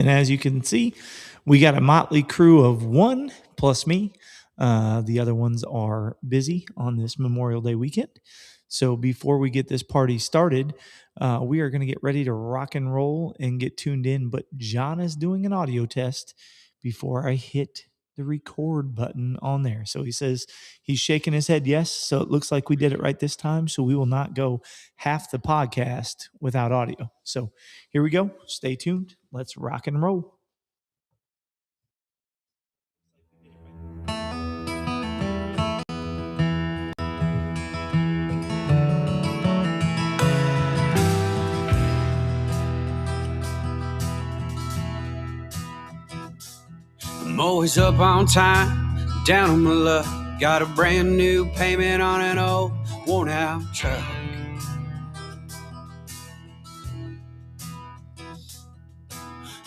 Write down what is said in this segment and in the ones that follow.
And as you can see, we got a motley crew of one plus me. The other ones are busy on this Memorial Day weekend. So before we get this party started, we are going to get ready to rock and roll and get tuned in. But John is doing an audio test before I hit the record button on there. So he says he's shaking his head yes. So it looks like we did it right this time. So we will not go half the podcast without audio. So here we go. Stay tuned. Let's rock and roll. I'm always up on time, down on my luck. Got a brand new payment on an old worn out truck.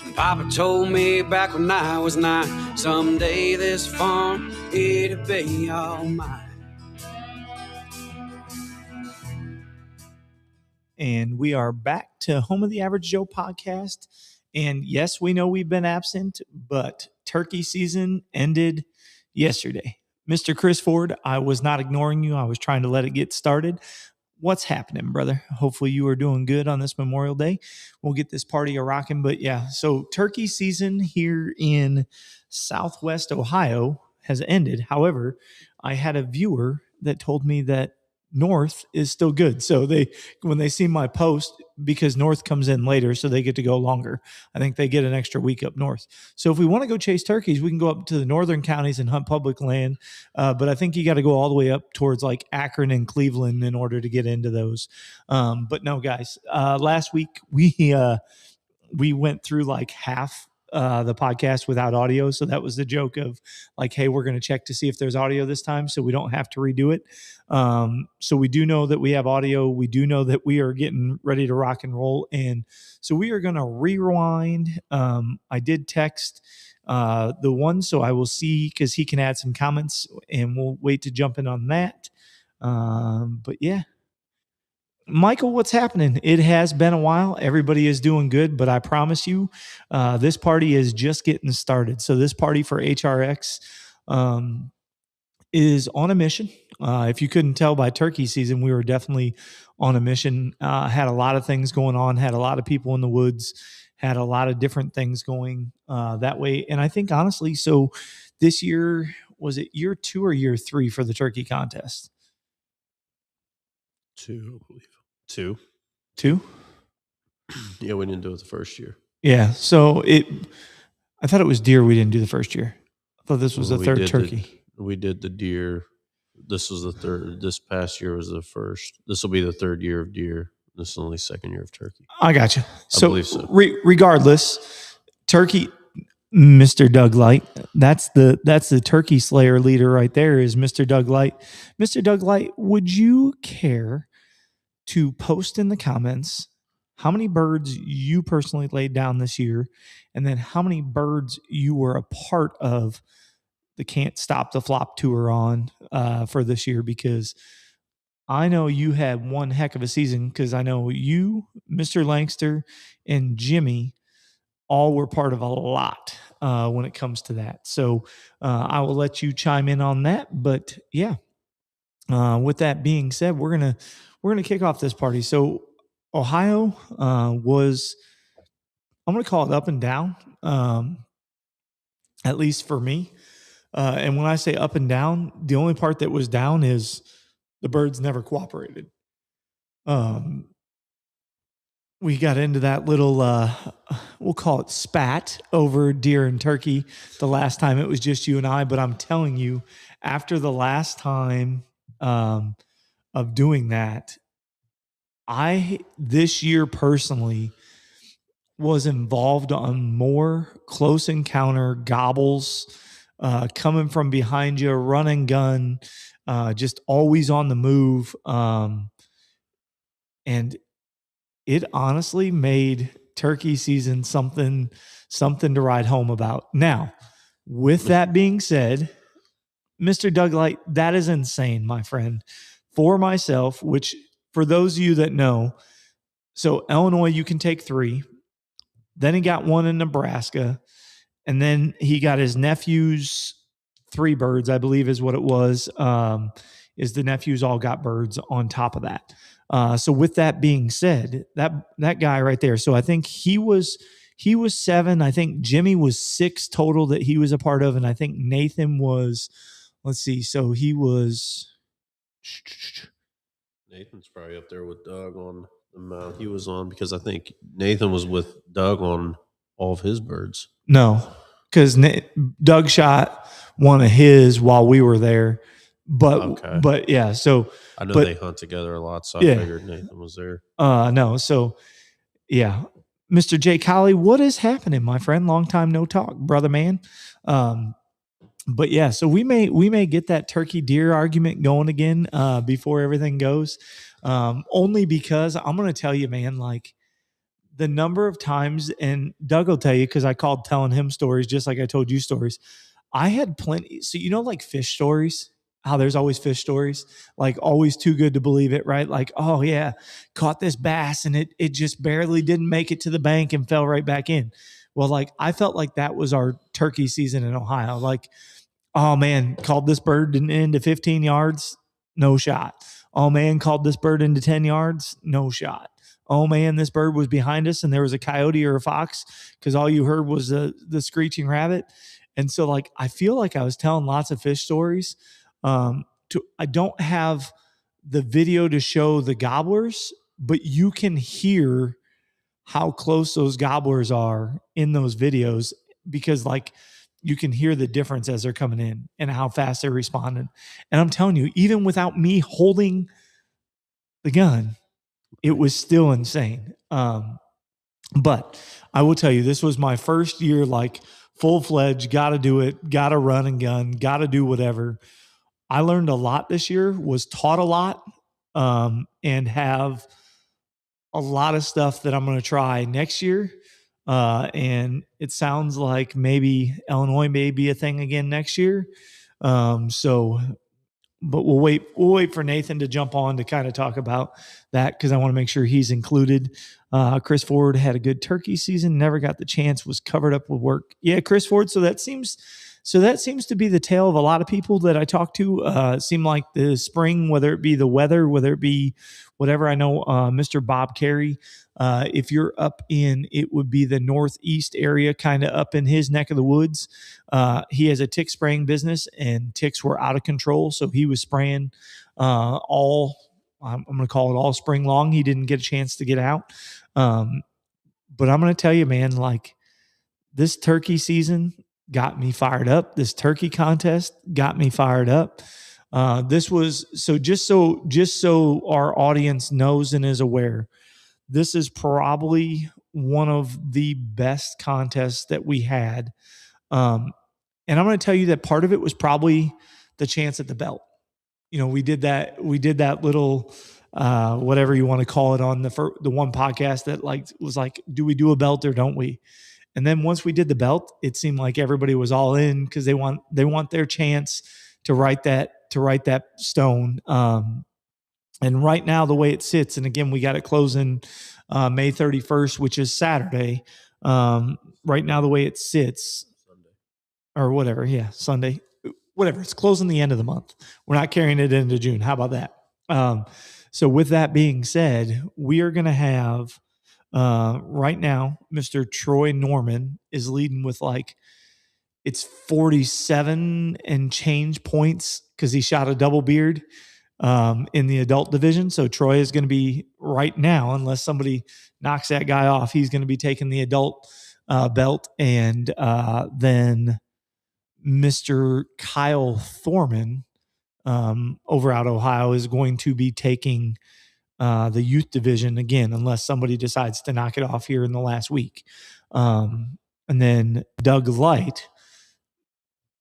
And Papa told me back when I was 9, someday this farm, it'll be all mine. And we are back to Home of the Average Joe podcast. And yes, we know we've been absent, but turkey season ended yesterday. Mr. Chris Ford, I was not ignoring you. I was trying to let it get started. What's happening, brother? Hopefully you are doing good on this Memorial Day. We'll get this party a rocking. But yeah, so turkey season here in Southwest Ohio has ended. However, I had a viewer that told me that North is still good. So when they see my post, because North comes in later, so they get to go longer. I think they get an extra week up north. So if we want to go chase turkeys, we can go up to the northern counties and hunt public land. But I think you got to go all the way up towards like Akron and Cleveland in order to get into those. But no, guys, last week we went through like half the podcast without audio. So that was the joke of like, hey, we're going to check to see if there's audio this time so we don't have to redo it. So we do know that we have audio. We do know that we are getting ready to rock and roll. And so we are going to rewind. I did text the one, so I will see because he can add some comments and we'll wait to jump in on that. But yeah. Michael, what's happening? It has been a while. Everybody is doing good, but I promise you, this party is just getting started. So this party for HRX is on a mission. If you couldn't tell by turkey season, we were definitely on a mission. Had a lot of things going on, had a lot of people in the woods, had a lot of different things going that way. And I think honestly, so this year, was it year 2 or year 3 for the turkey contest? 2, I believe. 2. 2? Yeah, we didn't do it the first year. Yeah, so I thought it was deer we didn't do the first year. I thought this was the third turkey. We did the deer. This was the third. This past year was the first. This will be the third year of deer. This is only second year of turkey. I got you. I believe so. Regardless, turkey, Mr. Doug Light. That's the turkey slayer leader right there. Is Mr. Doug Light. Mr. Doug Light, would you care to post in the comments how many birds you personally laid down this year, and then how many birds you were a part of the Can't Stop the Flop tour on for this year? Because I know you had one heck of a season, because I know you, Mr. Langster, and Jimmy all were part of a lot when it comes to that. So I will let you chime in on that. But yeah, with that being said, we're gonna kick off this party. So Ohio was, I'm gonna call it up and down, at least for me. And when I say up and down, the only part that was down is the birds never cooperated. We got into that little, we'll call it spat over deer and turkey the last time it was just you and I. But I'm telling you, after the last time of doing that, this year personally was involved on more close encounter gobbles, coming from behind you, run and gun, just always on the move. And it honestly made turkey season something to ride home about. Now, with that being said, Mr. Doug Light, that is insane, my friend. For myself, which for those of you that know, so Illinois, you can take 3. Then he got one in Nebraska. And then he got his nephew's 3 birds, I believe is what it was. Is the nephews all got birds on top of that. So with that being said, that guy right there. So I think he was 7. I think Jimmy was 6 total that he was a part of, and I think Nathan was. Let's see. So he was. Nathan's probably up there with Doug on the amount he was on, because I think Nathan was with Doug on all of his birds. No, because Doug shot one of his while we were there. But yeah, so I know they hunt together a lot, so I figured Nathan was there. No, so yeah, Mr. Jay Colley, what is happening, my friend? Long time no talk, brother man. But yeah, so we may get that turkey deer argument going again before everything goes. Only because I'm going to tell you, man, like the number of times, and Doug will tell you because I called telling him stories just like I told you stories. I had plenty. So, like fish stories, how there's always fish stories, like always too good to believe it, right? Like, oh yeah, caught this bass and it just barely didn't make it to the bank and fell right back in. Well, like I felt like that was our turkey season in Ohio. Like, oh man, called this bird into 15 yards, no shot. Oh man, called this bird into 10 yards, no shot. Oh man, this bird was behind us and there was a coyote or a fox because all you heard was the screeching rabbit. And so like, I feel like I was telling lots of fish stories. I don't have the video to show the gobblers, but you can hear how close those gobblers are in those videos because like you can hear the difference as they're coming in and how fast they're responding. And I'm telling you, even without me holding the gun, it was still insane. But I will tell you, this was my first year, like full-fledged, got to do it, got to run and gun, got to do whatever. I learned a lot this year, was taught a lot, and have a lot of stuff that I'm going to try next year. And it sounds like maybe Illinois may be a thing again next year. But we'll wait for Nathan to jump on to kind of talk about that because I want to make sure he's included. Chris Ford had a good turkey season, never got the chance, was covered up with work. Yeah, Chris Ford. So that seems to be the tale of a lot of people that I talk to. It seemed like the spring, whether it be the weather, whether it be whatever. I know Mr. Bob Carey, if you're up in, it would be the northeast area, kind of up in his neck of the woods. He has a tick spraying business and ticks were out of control. So he was spraying I'm going to call it all spring long. He didn't get a chance to get out. But I'm going to tell you, man, like this turkey season got me fired up. This turkey contest got me fired up. This was just so our audience knows and is aware, this is probably one of the best contests that we had. And I'm going to tell you that part of it was probably the chance at the belt. We did that little, whatever you want to call it on the one podcast that was like, do we do a belt or don't we? And then once we did the belt, it seemed like everybody was all in because they want their chance to write that stone. And right now, the way it sits, and again, we got it closing May 31st, which is Saturday. Right now, the way it sits, Sunday. Or whatever, yeah, Sunday, whatever. It's closing the end of the month. We're not carrying it into June. How about that? So with that being said, we are going to have right now, Mr. Troy Norman is leading with it's 47 and change points because he shot a double beard in the adult division. So Troy is going to be right now, unless somebody knocks that guy off, he's going to be taking the adult belt. And then Mr. Kyle Thorman over out Ohio is going to be taking the youth division again, unless somebody decides to knock it off here in the last week. And then Doug Light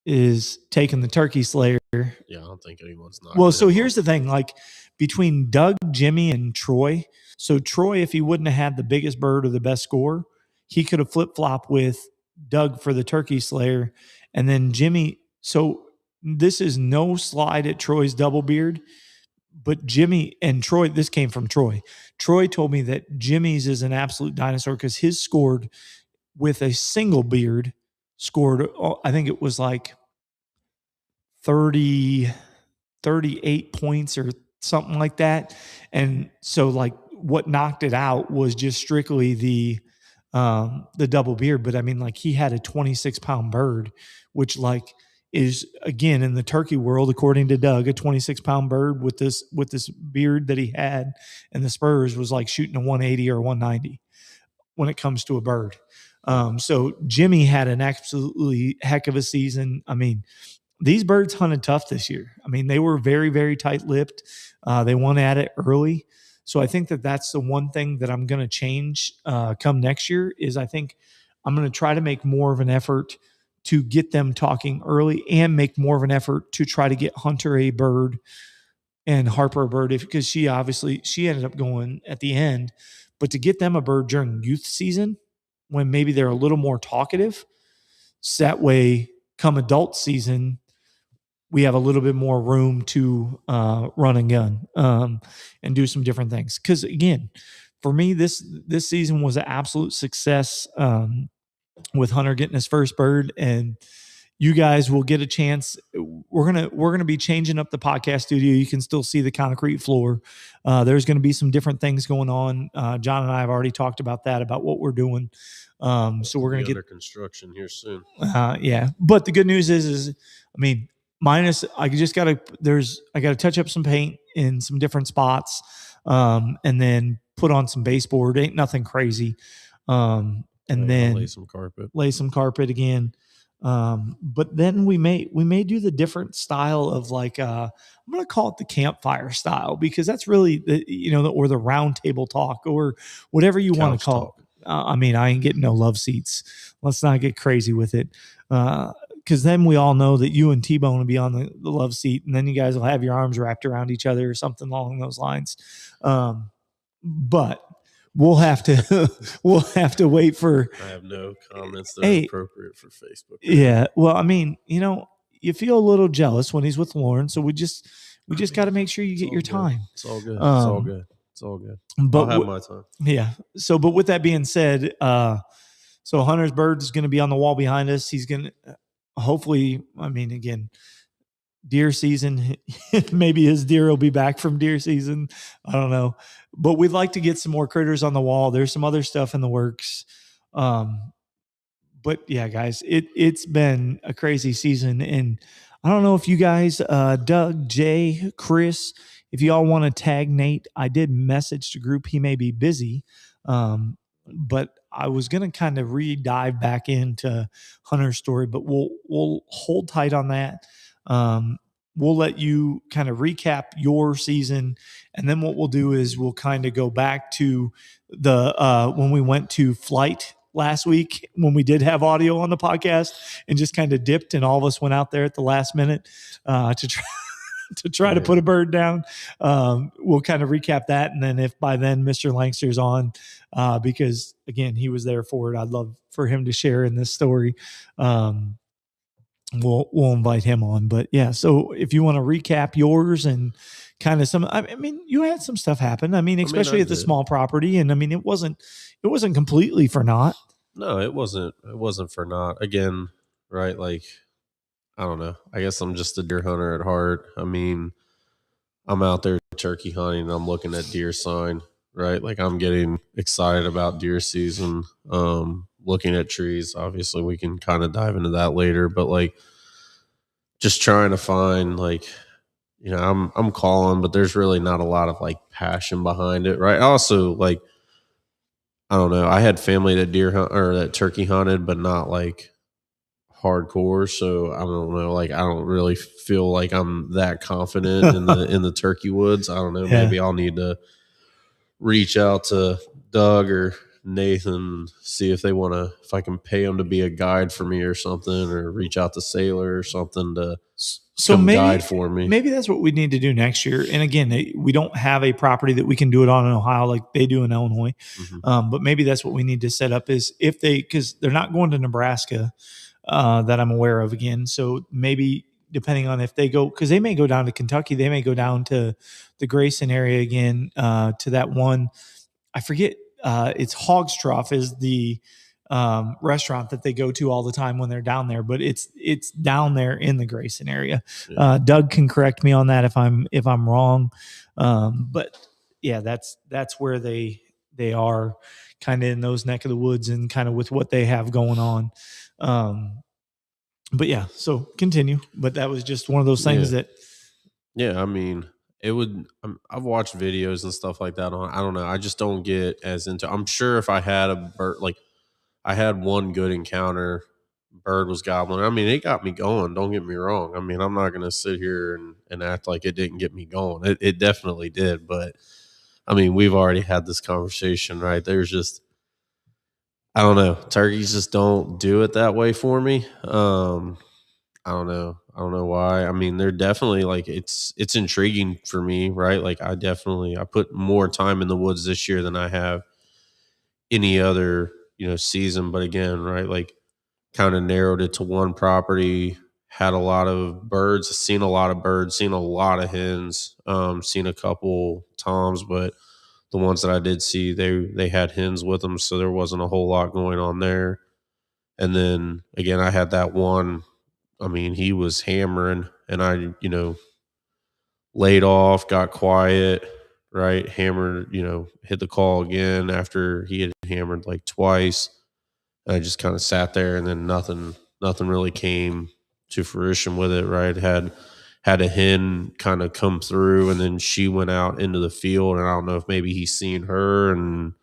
is taking the turkey slayer. Yeah, I don't think anyone's not. Well, so here's the thing, between Doug, Jimmy, and Troy. So Troy, if he wouldn't have had the biggest bird or the best score, he could have flip-flopped with Doug for the turkey slayer. And then Jimmy, so this is no slide at Troy's double beard, but Jimmy and Troy, this came from Troy. Troy told me that Jimmy's is an absolute dinosaur because his scored with a single beard scored, I think it was like 38 points or something like that. And so like what knocked it out was just strictly the double beard. But I mean, like he had a 26-pound bird, which like is again in the turkey world, according to Doug, a 26-pound bird with this beard that he had and the spurs was like shooting a 180 or 190 when it comes to a bird. So Jimmy had an absolutely heck of a season. I mean, these birds hunted tough this year. I mean, they were very, very tight-lipped. They won at it early. So I think that that's the one thing that I'm going to change come next year is I think I'm going to try to make more of an effort to get them talking early and make more of an effort to try to get Hunter a bird and Harper a bird because she ended up going at the end. But to get them a bird during youth season when maybe they're a little more talkative, so that way come adult season, we have a little bit more room to run and gun and do some different things. Because again, for me, this season was an absolute success with Hunter getting his first bird, and you guys will get a chance. We're gonna be changing up the podcast studio. You can still see the concrete floor. There's going to be some different things going on. John and I have already talked about that, about what we're doing. So we're going to get under construction here soon. Yeah, but the good news is I mean, minus I got to touch up some paint in some different spots, and then put on some baseboard. Ain't nothing crazy. And then lay some carpet again. But then we may do the different style of like I'm going to call it the campfire style because that's really or the round table talk or whatever you want to call it. I mean, I ain't getting no love seats. Let's not get crazy with it. Because then we all know that you and T-Bone will be on the love seat, and then you guys will have your arms wrapped around each other or something along those lines. But we'll have to wait for. I have no comments that are appropriate for Facebook. Yeah, well, I mean, you feel a little jealous when he's with Lauren, so we just got to make sure you get your time. It's all good. It's all good. It's all good. But I'll have my time. Yeah. So, but with that being said, so Hunter's bird is going to be on the wall behind us. He's going to hopefully. I mean, again, deer season. Maybe his deer will be back from deer season. I don't know, but we'd like to get some more critters on the wall. There's some other stuff in the works. But yeah, guys, it's been a crazy season, and I don't know if you guys, Doug, Jay, Chris, if you all want to tag Nate. I did message the group. He may be busy, but I was going to kind of dive back into Hunter's story, but we'll hold tight on that. We'll let you kind of recap your season, and then what we'll do is we'll kind of go back to the when we went to flight last week when we did have audio on the podcast and just kind of dipped, and all of us went out there at the last minute to try to put a bird down. We'll kind of recap that, and then if by then Mr. Langster's on, because again he was there for it, I'd love for him to share in this story. We'll invite him on. But yeah, so if you want to recap yours and kind of some, I mean, you had some stuff happen. I mean, especially at the small property, and I mean, it wasn't completely for naught. No, it wasn't for naught. Again, right? Like, I don't know. I guess I'm just a deer hunter at heart. I mean, I'm out there turkey hunting and I'm looking at deer sign, right? Like I'm getting excited about deer season. Looking at trees. Obviously we can kind of dive into that later, but like just trying to find like, I'm calling, but there's really not a lot of like passion behind it. Right. Also, like, I don't know. I had family that deer hunt or that turkey hunted, but not like hardcore. So I don't know. Like, I don't really feel like I'm that confident in the turkey woods. I don't know. Yeah. Maybe I'll need to reach out to Doug or Nathan, see if I can pay them to be a guide for me or something, or reach out to Sailor or something to guide for me. Maybe that's what we need to do next year. And again, we don't have a property that we can do it on in Ohio like they do in Illinois. Mm-hmm. But maybe that's what we need to set up is because they're not going to Nebraska that I'm aware of again. So maybe depending on if they go, because they may go down to Kentucky, they may go down to the Grayson area again, to that one. I forget. It's Hogstrough is the restaurant that they go to all the time when they're down there, but it's down there in the Grayson area. Yeah. Doug can correct me on that if I'm wrong. But yeah, that's where they are, kind of in those neck of the woods and kind of with what they have going on. But yeah, so continue. But that was just one of those things that. Yeah, I mean, it would. I've watched videos and stuff like that on. I don't know. I just don't get as into. I'm sure if I had a bird, like I had one good encounter, bird was gobbling. I mean, it got me going. Don't get me wrong. I mean, I'm not gonna sit here and act like it didn't get me going. It definitely did. But I mean, we've already had this conversation, right? There's just, I don't know. Turkeys just don't do it that way for me. I don't know. I don't know why. I mean, they're definitely like it's intriguing for me, right? Like I put more time in the woods this year than I have any other, season. But again, right, like kind of narrowed it to one property, had a lot of birds, seen a lot of birds, seen a lot of hens, seen a couple toms, but the ones that I did see, they had hens with them, so there wasn't a whole lot going on there. And then again, I had that one. I mean, he was hammering, and I, laid off, got quiet, right? Hammered, hit the call again after he had hammered like twice. And I just kind of sat there, and then nothing really came to fruition with it, right? Had a hen kind of come through, and then she went out into the field, and I don't know if maybe he's seen her and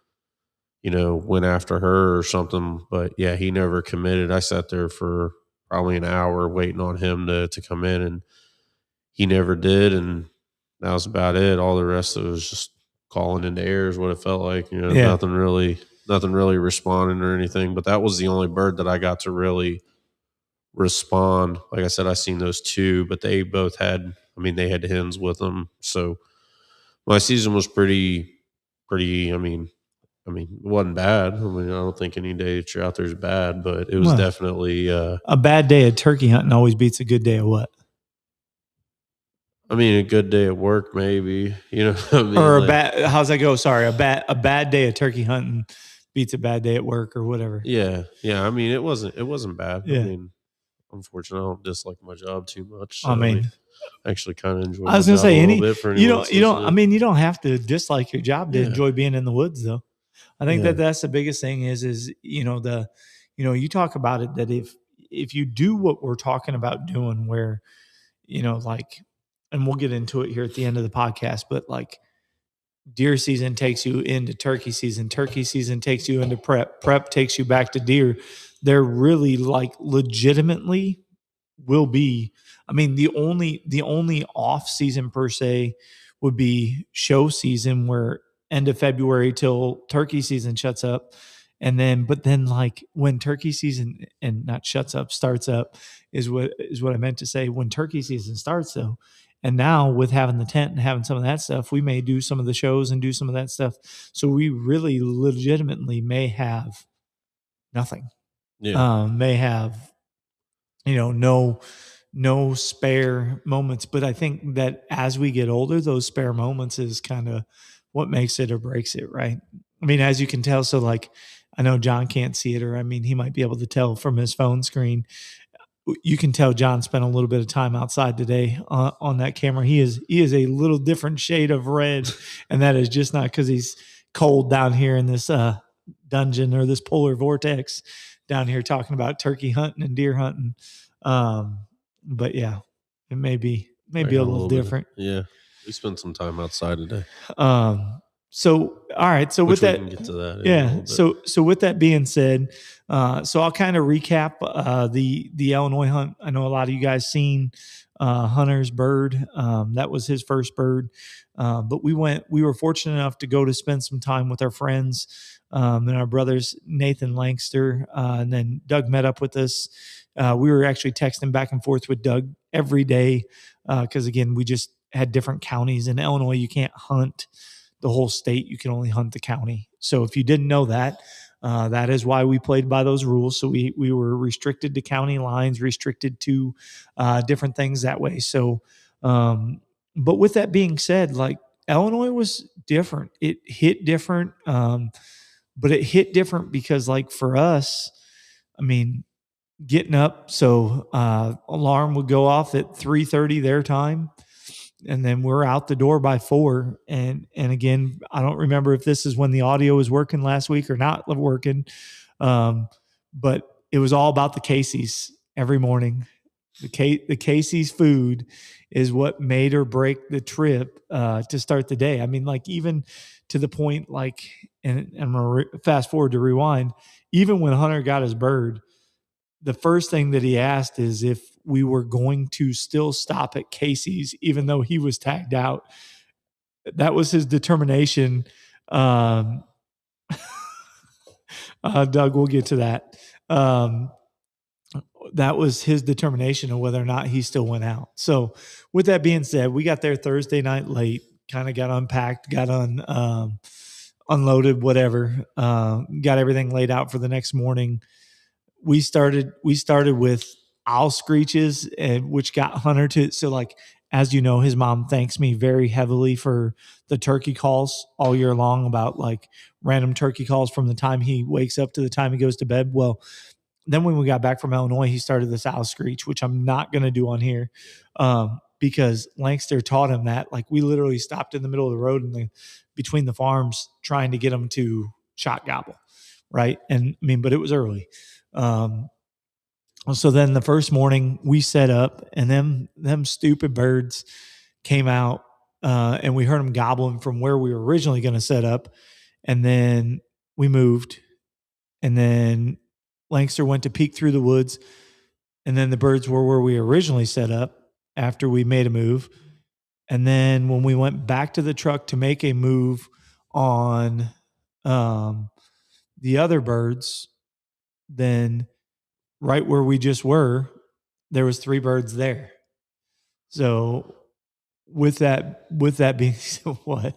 went after her or something. But yeah, he never committed. I sat there for probably an hour waiting on him to come in, and he never did. And that was about it. All the rest of it was just calling into air is what it felt like. Nothing really responding or anything. But that was the only bird that I got to really respond. Like I said, I seen those two, but they both had, they had hens with them. So my season was pretty, I mean, it wasn't bad. I don't think any day that you're out there is bad, but it was definitely a bad day of turkey hunting always beats a good day of what? A good day at work, maybe. Or a bad. How's that go? Sorry, a bad day of turkey hunting beats a bad day at work or whatever. Yeah. It wasn't bad. Yeah. Unfortunately, I don't dislike my job too much. So I actually kind of enjoy. I was going to say you don't have to dislike your job to enjoy being in the woods, though. I think that's the biggest thing is you talk about it, that if you do what we're talking about doing, where like, and we'll get into it here at the end of the podcast, but like deer season takes you into turkey season takes you into prep takes you back to deer. They're really like legitimately will be. The only off season per se would be show season, where end of February till turkey season shuts up. And then, but then like when turkey season and not shuts up, starts up is what I meant to say. When turkey season starts though, and now with having the tent and having some of that stuff, we may do some of the shows and do some of that stuff. So we really legitimately may have nothing. Yeah. May have, no spare moments. But I think that as we get older, those spare moments is kind of what makes it or breaks it, right? As you can tell, so like, I know John can't see it, or he might be able to tell from his phone screen. You can tell John spent a little bit of time outside today on that camera. He is a little different shade of red, and that is just not because he's cold down here in this dungeon or this polar vortex down here talking about turkey hunting and deer hunting. But yeah, it may be a little different. Yeah, we spent some time outside today. So, all right. So with that, we can get to that. Yeah. So with that being said, so I'll kind of recap the Illinois hunt. I know a lot of you guys seen Hunter's bird. That was his first bird. But we were fortunate enough to go to spend some time with our friends and our brothers, Nathan Langster, and then Doug met up with us. We were actually texting back and forth with Doug every day because, again, we just had different counties. In Illinois, you can't hunt the whole state. You can only hunt the county. So if you didn't know that, that is why we played by those rules. So we were restricted to county lines, restricted to different things that way. So, but with that being said, like Illinois was different. It hit different. But it hit different because, like, for us, I mean, getting up, so alarm would go off at 3:30 their time, and then we're out the door by 4. And again, I don't remember if this is when the audio was working last week or not working, but it was all about the Casey's every morning. The Casey's food is what made or break the trip to start the day. I mean, like, even to the point, like, and I'm gonna fast forward to rewind. Even when Hunter got his bird, the first thing that he asked is if we were going to still stop at Casey's, even though he was tagged out. That was his determination. Doug, we'll get to that. That was his determination of whether or not he still went out. So with that being said, we got there Thursday night late, kind of got unpacked, got unloaded, whatever, got everything laid out for the next morning. We started with owl screeches, which got Hunter to, so, like, as you know, his mom thanks me very heavily for the turkey calls all year long, about like random turkey calls from the time he wakes up to the time he goes to bed. Well, then when we got back from Illinois, he started this owl screech, which I'm not going to do on here, because Lankster taught him that. Like, we literally stopped in the middle of the road between the farms trying to get him to shot gobble, right? And I mean, but it was early. So then the first morning we set up, and them stupid birds came out, and we heard them gobbling from where we were originally going to set up. And then we moved, and then Lankster went to peek through the woods, and then the birds were where we originally set up after we made a move. And then when we went back to the truck to make a move on the other birds, then right where we just were, there was 3 birds there. So with that being what?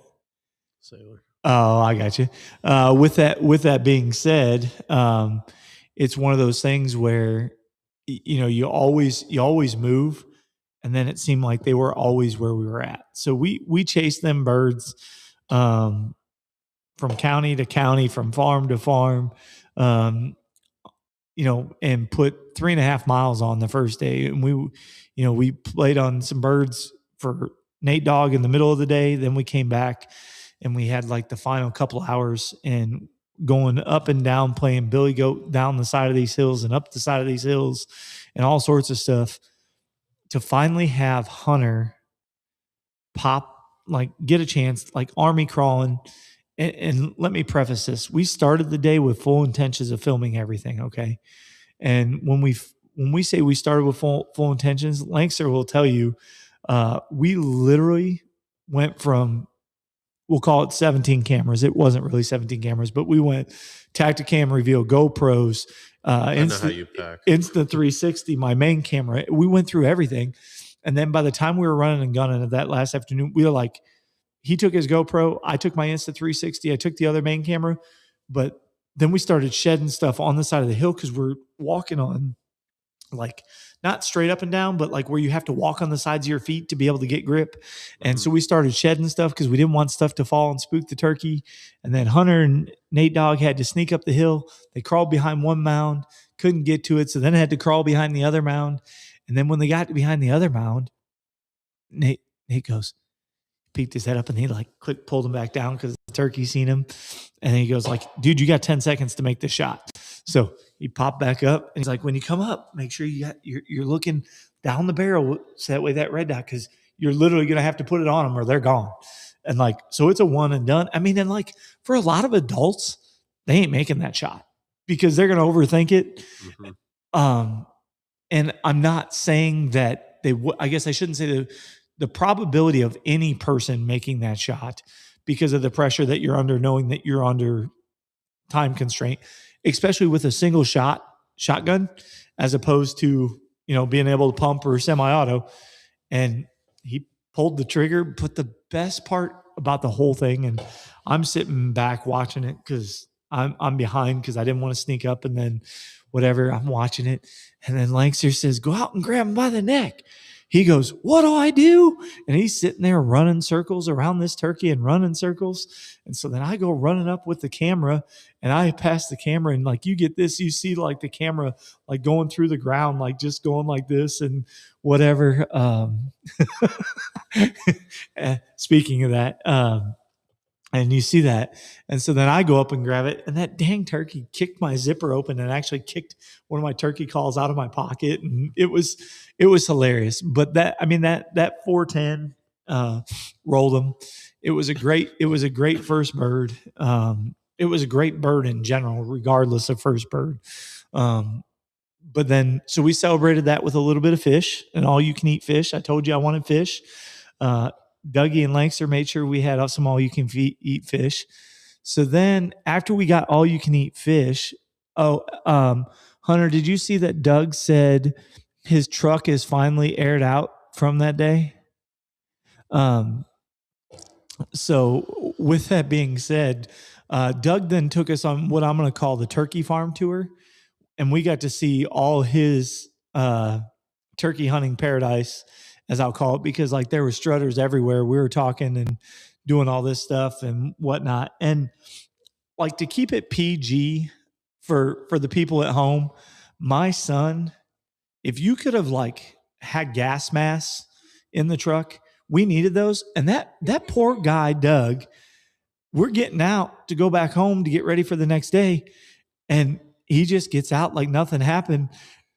Sailor. Oh, I got you. With that being said, it's one of those things where, you know, you always move, and then it seemed like they were always where we were at. So we chased them birds from county to county, from farm to farm, you know, and put 3.5 miles on the first day. And we played on some birds for Nate Dogg in the middle of the day. Then we came back and we had like the final couple hours and going up and down, playing Billy Goat down the side of these hills and up the side of these hills and all sorts of stuff, to finally have Hunter pop, like, get a chance, like army crawling. And let me preface this. We started the day with full intentions of filming everything. Okay. And when we say we started with full intentions, Lankster will tell you, we literally went from, we'll call it 17 cameras. It wasn't really 17 cameras, but we went Tacticam, Reveal, GoPros, Insta360, my main camera. We went through everything. And then by the time we were running and gunning that last afternoon, we were like, he took his GoPro, I took my Insta360, I took the other main camera, but then we started shedding stuff on the side of the hill because we're walking on, like, not straight up and down, but like where you have to walk on the sides of your feet to be able to get grip. And so we started shedding stuff because we didn't want stuff to fall and spook the turkey. And then Hunter and Nate Dogg had to sneak up the hill. They crawled behind one mound, couldn't get to it, so then had to crawl behind the other mound. And then when they got behind the other mound, Nate goes, peeked his head up, and he like pulled him back down because the turkey seen him. And then he goes like, dude, you got 10 seconds to make this shot. So he popped back up, and he's like, when you come up, make sure you're looking down the barrel, so that way that red dot, because you're literally going to have to put it on them or they're gone. And like, so it's a one and done. I mean, and like for a lot of adults, they ain't making that shot because they're going to overthink it. And I'm not saying that they would, I guess I shouldn't say the probability of any person making that shot because of the pressure that you're under, knowing that you're under time constraint, especially with a single shotgun, as opposed to, you know, being able to pump or semi-auto. And he pulled the trigger. But the best part about the whole thing, and I'm sitting back watching it because I'm behind because I didn't want to sneak up, and then whatever, I'm watching it. And then Lankster says, go out and grab him by the neck. he goes, "What do I do?" And he's sitting there running circles around this turkey and running circles. And so then I go running up with the camera, and I pass the camera, and like you get this, you see like the camera like going through the ground, like just going like this and whatever. Speaking of that, and you see that. And so then I go up and grab it, and that dang turkey kicked my zipper open and actually kicked one of my turkey calls out of my pocket. And it was hilarious. But that 410 rolled him. It was a great first bird. It was a great bird in general, regardless of first bird. But then, so we celebrated that with a little bit of fish, and all you can eat fish. I told you I wanted fish. Dougie and Langston made sure we had some all you can eat fish. So then after we got all you can eat fish, Hunter, did you see that Doug said his truck is finally aired out from that day? So with that being said, Doug then took us on what I'm going to call the turkey farm tour, and we got to see all his turkey hunting paradise, as I'll call it, because like there were strutters everywhere. We were talking and doing all this stuff and whatnot. And like, to keep it PG for the people at home, my son, if you could have like had gas masks in the truck, we needed those. And that poor guy, Doug, we're getting out to go back home to get ready for the next day. And he just gets out like nothing happened.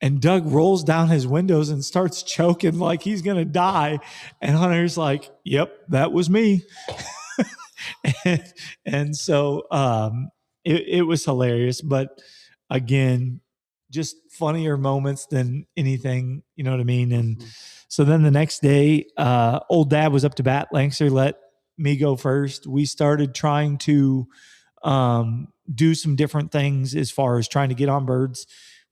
And Doug rolls down his windows and starts choking like he's going to die. And Hunter's like, "Yep, that was me." and so it was hilarious. But again, just funnier moments than anything, you know what I mean? And so then the next day, old dad was up to bat. Langston let me go first. We started trying to do some different things as far as trying to get on birds.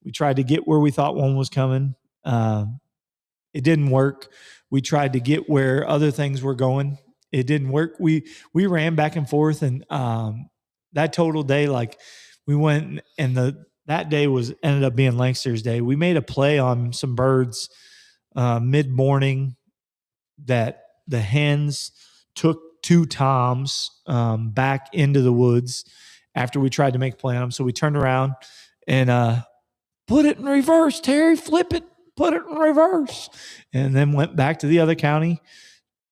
We tried to get where we thought one was coming. It didn't work. We tried to get where other things were going. It didn't work. We ran back and forth, and that total day, like we went, and that day ended up being Langston's day. We made a play on some birds mid-morning that the hens took 2 toms back into the woods after we tried to make a play on them. So we turned around and put it in reverse, Terry, flip it, put it in reverse. And then went back to the other county,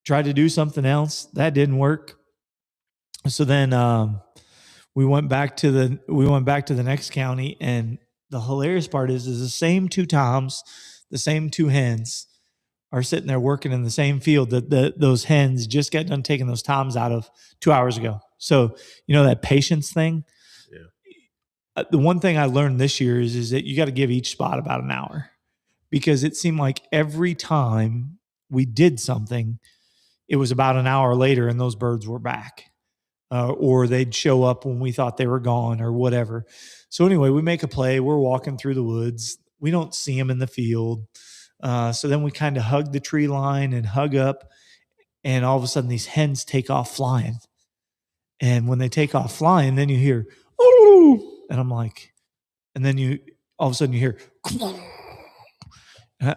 tried to do something else. That didn't work. So then we went back to the next county, and the hilarious part is the same 2 toms, the same 2 hens are sitting there working in the same field that those hens just got done taking those toms out of 2 hours ago. So, you know, that patience thing. The one thing I learned this year is that you got to give each spot about an hour, because it seemed like every time we did something, it was about an hour later and those birds were back, or they'd show up when we thought they were gone or whatever. So anyway, we make a play. We're walking through the woods. We don't see them in the field. So then we kind of hug the tree line and hug up, and all of a sudden these hens take off flying. And when they take off flying, then you hear, "Oh," and I'm like, and then all of a sudden you hear,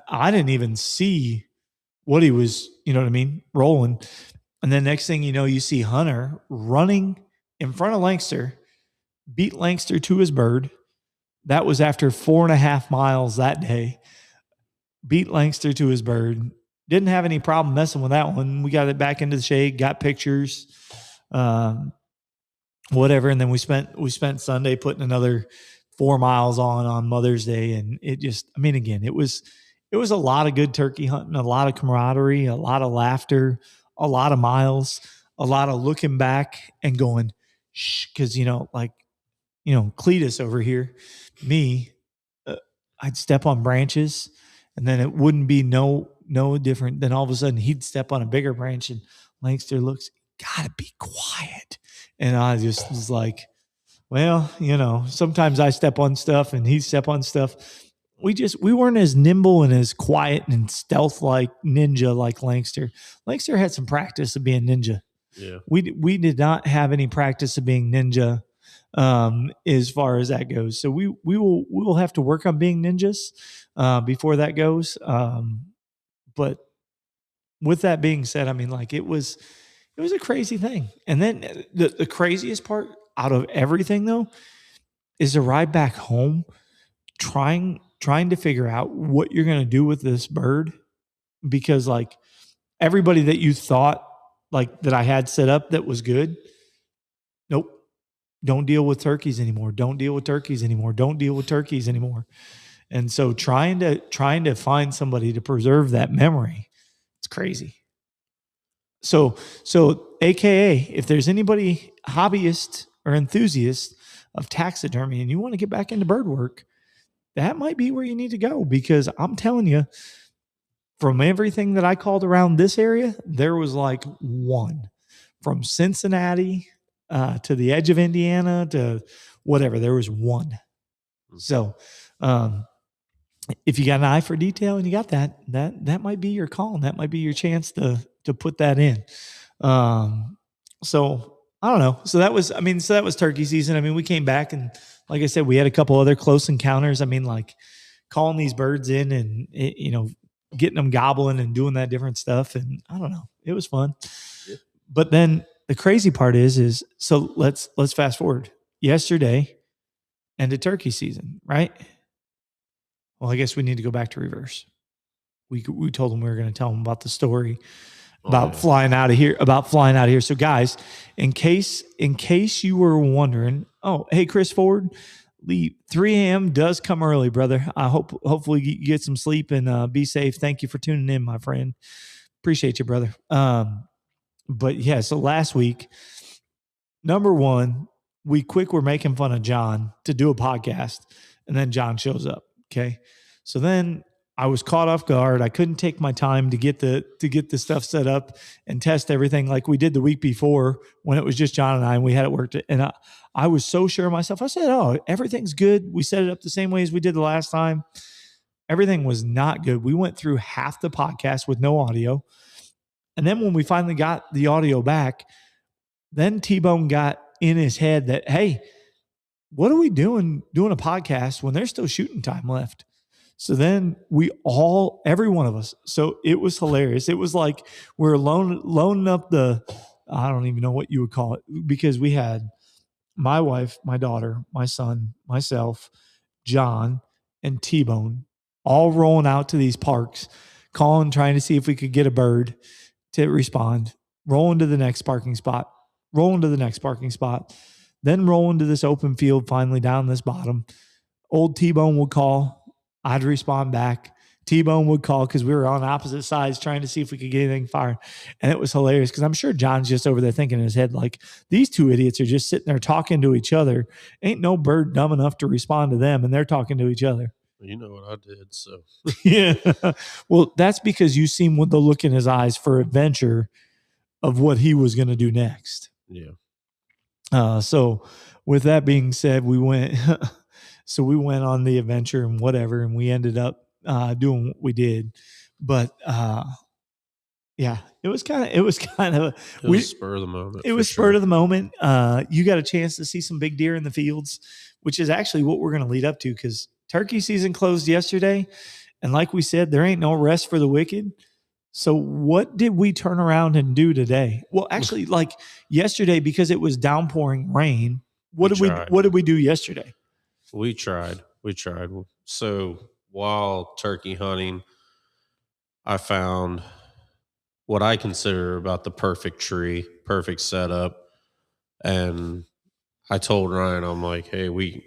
I didn't even see what he was, you know what I mean, rolling. And then next thing you know, you see Hunter running in front of Langston, beat Langston to his bird. That was after 4.5 miles that day. Beat Langston to his bird. Didn't have any problem messing with that one. We got it back into the shade, got pictures, whatever. And then we spent Sunday putting another 4 miles on Mother's Day. And it just, I mean, again, it was a lot of good turkey hunting, a lot of camaraderie, a lot of laughter, a lot of miles, a lot of looking back and going, shh, because, Cletus over here, me, I'd step on branches, and then it wouldn't be no different. Then all of a sudden he'd step on a bigger branch, and Langston looks, "Gotta be quiet." And I just was like, well, sometimes I step on stuff and he'd step on stuff. We weren't as nimble and as quiet and stealth like ninja like Langston. Langston had some practice of being ninja. Yeah. We did not have any practice of being ninja as far as that goes. So we will have to work on being ninjas before that goes. But with that being said, I mean, like it was a crazy thing. And then the craziest part out of everything though is the ride back home, trying to figure out what you're going to do with this bird, because like everybody that you thought like that I had set up that was good, nope, don't deal with turkeys anymore. Don't deal with turkeys anymore. Don't deal with turkeys anymore. And so trying to find somebody to preserve that memory, it's crazy. So AKA, if there's anybody hobbyist or enthusiast of taxidermy and you want to get back into bird work, that might be where you need to go, because I'm telling you, from everything that I called around this area, there was like one from Cincinnati to the edge of Indiana to whatever. There was one. So, if you got an eye for detail and you got that might be your call, and that might be your chance to put that in. So I don't know. So that was turkey season. I mean, we came back and like I said, we had a couple other close encounters. I mean, like calling these birds in and getting them gobbling and doing that different stuff. And I don't know, it was fun. Yeah. But then the crazy part is so let's fast forward. Yesterday ended turkey season, right? Well, I guess we need to go back to reverse. We told them we were going to tell them about the story about flying out of here. So guys, in case you were wondering, oh, hey, Chris Ford, 3 a.m. does come early, brother. I hopefully you get some sleep and be safe. Thank you for tuning in, my friend. Appreciate you, brother. But yeah, so last week, number one, we were making fun of John to do a podcast, and then John shows up. Okay. So then I was caught off guard. I couldn't take my time to get the stuff set up and test everything like we did the week before when it was just John and I, and we had it worked. And I was so sure of myself. I said, oh, everything's good. We set it up the same way as we did the last time. Everything was not good. We went through half the podcast with no audio. And then when we finally got the audio back, then T-Bone got in his head that, hey, what are we doing a podcast when there's still shooting time left? So then every one of us, so it was hilarious. It was like we're loaning up I don't even know what you would call it, because we had my wife, my daughter, my son, myself, John, and T-Bone all rolling out to these parks, calling, trying to see if we could get a bird to respond, rolling to the next parking spot, then rolling to this open field, finally down this bottom. Old T-Bone would call. I'd respond back. T-Bone would call because we were on opposite sides trying to see if we could get anything fired. And it was hilarious because I'm sure John's just over there thinking in his head, like, these two idiots are just sitting there talking to each other. Ain't no bird dumb enough to respond to them, and they're talking to each other. You know what I did, so. Yeah. Well, that's because you seen the look in his eyes for adventure of what he was going to do next. Yeah. So with that being said, we went on the adventure and whatever, and we ended up doing what we did. But yeah, it was kind of spur of the moment. It was spur of the moment. You got a chance to see some big deer in the fields, which is actually what we're going to lead up to, because turkey season closed yesterday. And like we said, there ain't no rest for the wicked. So what did we turn around and do today? Well, actually, like yesterday, because it was downpouring rain, what did we do yesterday? We tried. So while turkey hunting, I found what I consider about the perfect tree, perfect setup. And I told Ryan, I'm like, hey, we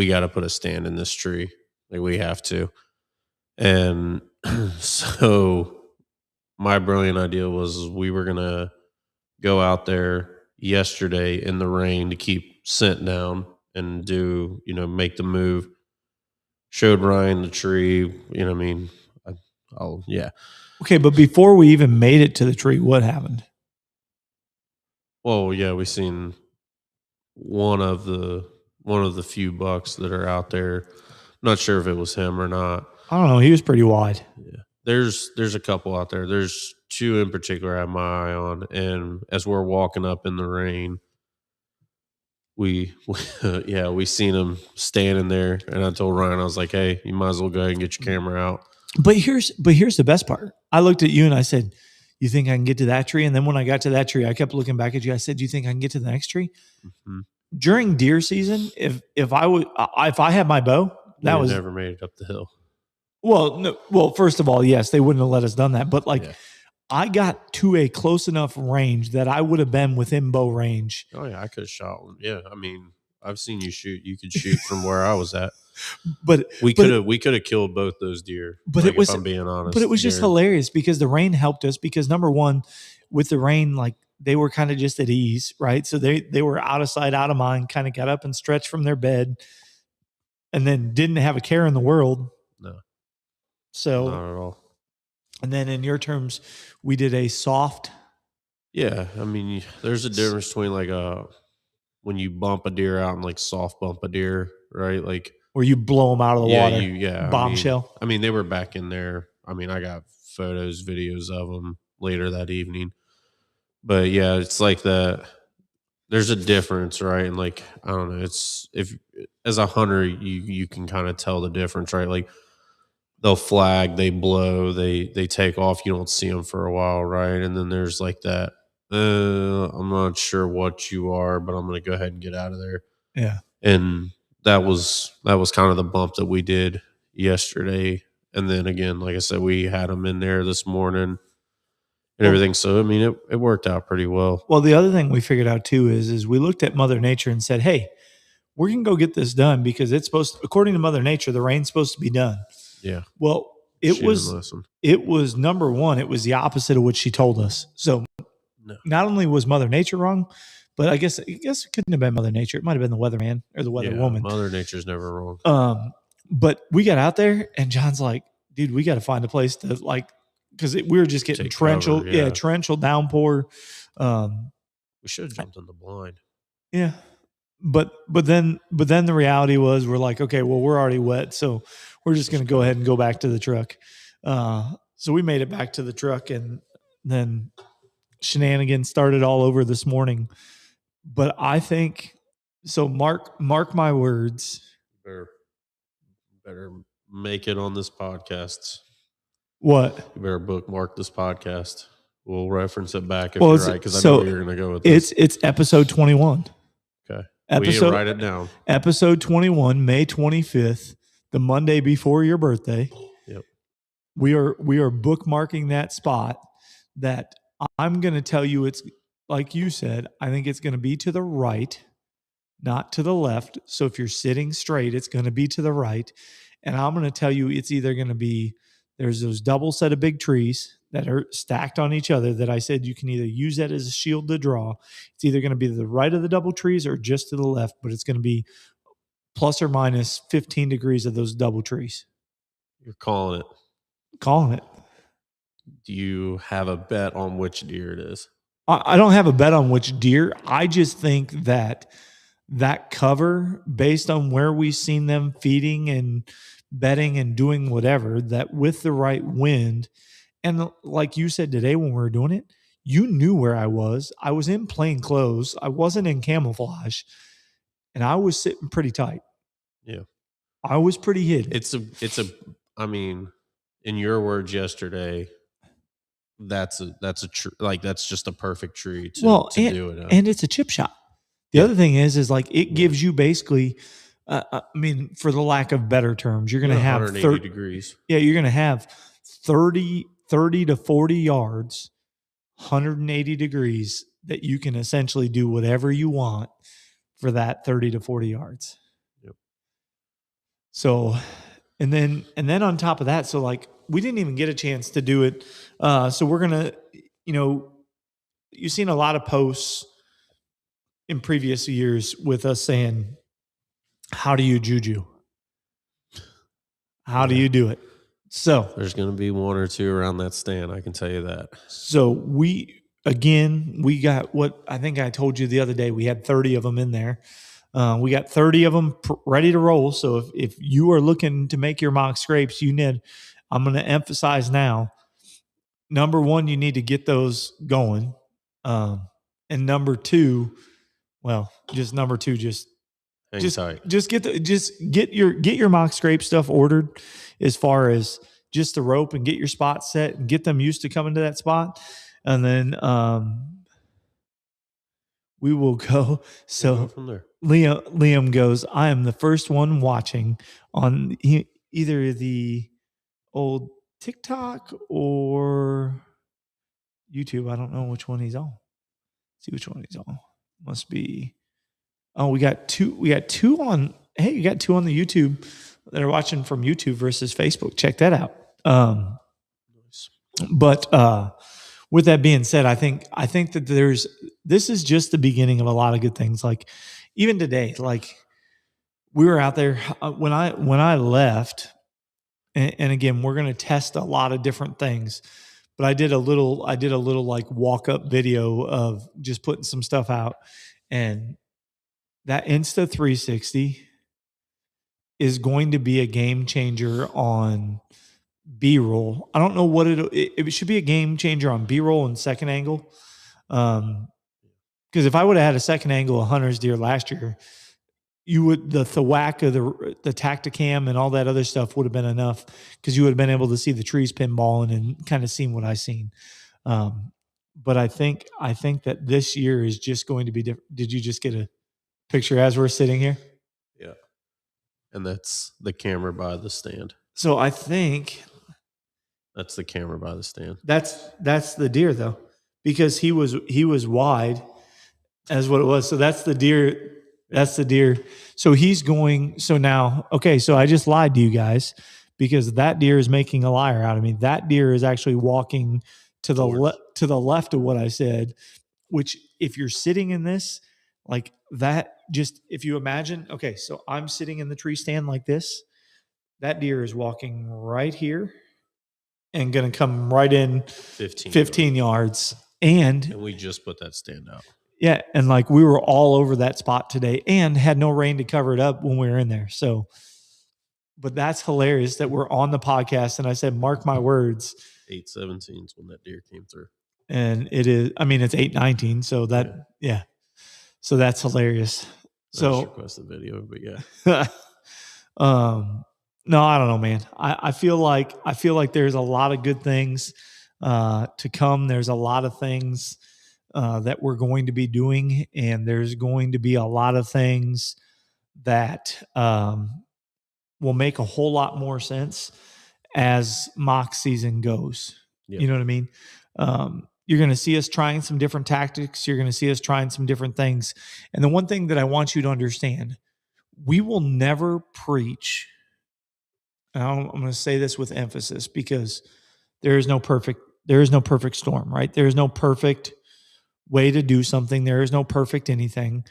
got to put a stand in this tree. Like, we have to. And so my brilliant idea was we were going to go out there yesterday in the rain to keep scent down and do, make the move. Showed Ryan the tree, yeah. Okay, but before we even made it to the tree, what happened? Well, yeah, we seen one of the few bucks that are out there. Not sure if it was him or not. I don't know. He was pretty wide. Yeah. There's a couple out there. There's two in particular I have my eye on. And as we're walking up in the rain, we seen him standing there. And I told Ryan, I was like, hey, you might as well go ahead and get your camera out. But here's the best part. I looked at you and I said, "You think I can get to that tree?" And then when I got to that tree, I kept looking back at you. I said, "Do you think I can get to the next tree?" Mm-hmm. During deer season, if I had my bow, that was never made it up the hill. Well, no, well, first of all, yes, they wouldn't have let us done that. But like, Yeah. I got to a close enough range that I would have been within bow range. Oh yeah, I could have shot one. Yeah, I mean, I've seen you shoot. You could shoot from where I was at. But we could have killed both those deer. But like, it was, if I'm being honest. But it was just hilarious because the rain helped us. Because number one, with the rain, like they were kind of just at ease, right? So they were out of sight, out of mind. Kind of got up and stretched from their bed, and then didn't have a care in the world. No. So not at all. And then in your terms, we did a soft. Yeah, I mean, there's a difference between like when you bump a deer out and like soft bump a deer, right? Like where you blow them out of the water. Bombshell. I mean, they were back in there. I mean, I got photos, videos of them later that evening. But yeah, it's like there's a difference, right? And like, I don't know, it's if as a hunter, you can kind of tell the difference, right? Like they'll flag, they blow, they take off. You don't see them for a while, right? And then there's like that. I'm not sure what you are, but I'm going to go ahead and get out of there. Yeah. And that was kind of the bump that we did yesterday. And then again, like I said, we had them in there this morning and everything. So, I mean, it worked out pretty well. Well, the other thing we figured out too is we looked at Mother Nature and said, hey, we're going to go get this done because it's supposed to, according to Mother Nature, the rain's supposed to be done. Yeah. Well, it was number one. It was the opposite of what she told us. So not only was Mother Nature wrong, but I guess it couldn't have been Mother Nature. It might have been the weatherman or the weather woman. Mother Nature's never wrong. But we got out there and John's like, dude, we got to find a place to like, because we were just getting torrential, torrential downpour. We should have jumped in the blind. Yeah. But then the reality was we're like, okay, well, we're already wet. So we're just going to go ahead and go back to the truck. So we made it back to the truck and then shenanigans started all over this morning. But I think, so mark my words. Better make it on this podcast. What? You better bookmark this podcast. We'll reference it back if you're right, because I know where you're going to go with this. It's episode 21. Okay. Write it down. Episode 21, May 25th, the Monday before your birthday. Yep. We are bookmarking that spot that I'm going to tell you it's, like you said, I think it's going to be to the right, not to the left. So if you're sitting straight, it's going to be to the right. And I'm going to tell you it's either going to be, there's those double set of big trees that are stacked on each other that I said you can either use that as a shield to draw. It's either going to be to the right of the double trees or just to the left, but it's going to be plus or minus 15 degrees of those double trees. You're calling it. Calling it. Do you have a bet on which deer it is? I don't have a bet on which deer. I just think that cover, based on where we've seen them feeding and bedding and doing whatever, that with the right wind, and like you said today when we were doing it, you knew where I was. I was in plain clothes. I wasn't in camouflage, and I was sitting pretty tight. Yeah, I was pretty hidden. I mean, in your words yesterday, that's just a perfect tree to do it. And it's a chip shot. The other thing is like it gives you basically, I mean, for the lack of better terms, you're going to have 180 degrees. Yeah, you're going to have 30 to 40 yards, 180 degrees that you can essentially do whatever you want for that 30 to 40 yards. Yep. So, and then on top of that, so like we didn't even get a chance to do it. So we're going to, you've seen a lot of posts in previous years with us saying, how do you JuJu? How do you do it? So there's going to be one or two around that stand. I can tell you that. So we got what I think I told you the other day. We had 30 of them in there. We got 30 of them ready to roll. So if you are looking to make your mock scrapes, I'm going to emphasize now, number one, you need to get those going. And number two, just hang tight. Just get your mock scrape stuff ordered as far as just the rope and get your spot set and get them used to coming to that spot. And then we will go. So We'll go from there. Liam goes, I am the first one watching on either the old TikTok or YouTube. I don't know which one he's on. Let's see which one he's on. Must be. Oh, we got two. We got two on. Hey, you got two on the YouTube that are watching from YouTube versus Facebook. Check that out. But with that being said, I think that this is just the beginning of a lot of good things. Like even today, like we were out there when I left, and again, we're going to test a lot of different things. But I did a little like walk up video of just putting some stuff out, and that Insta 360 is going to be a game changer on B-roll. I don't know what it should be a game changer on B-roll and second angle. Because if I would have had a second angle of hunter's deer last year, you would the whack of the Tacticam and all that other stuff would have been enough because you would have been able to see the trees pinballing and kind of seen what I seen. But I think that this year is just going to be different. Did you just get a picture as we're sitting here? Yeah. And that's the camera by the stand. So I think that's the camera by the stand. That's the deer though, because he was wide as what it was. So that's the deer. That's the deer. So he's going. So now, okay. So I just lied to you guys because that deer is making a liar out of me. That deer is actually walking to the left of what I said. Which, if you're sitting in this, like that, just if you imagine, okay. So I'm sitting in the tree stand like this. That deer is walking right here and going to come right in 15 yards. And we just put that stand out. Yeah. And like we were all over that spot today and had no rain to cover it up when we were in there. So, but that's hilarious that we're on the podcast. And I said, mark my words. 8:17 is when that deer came through. And it is, I mean, it's 8:19. So that, yeah. So that's hilarious. So request the video, but yeah. No, I don't know, man. I feel like there's a lot of good things to come. There's a lot of things that we're going to be doing, and there's going to be a lot of things that will make a whole lot more sense as mock season goes. Yep. You know what I mean? You're going to see us trying some different tactics. You're going to see us trying some different things. And the one thing that I want you to understand, we will never preach. I'm going to say this with emphasis because there is no perfect storm, right? There is no perfect way to do something. There is no perfect anything.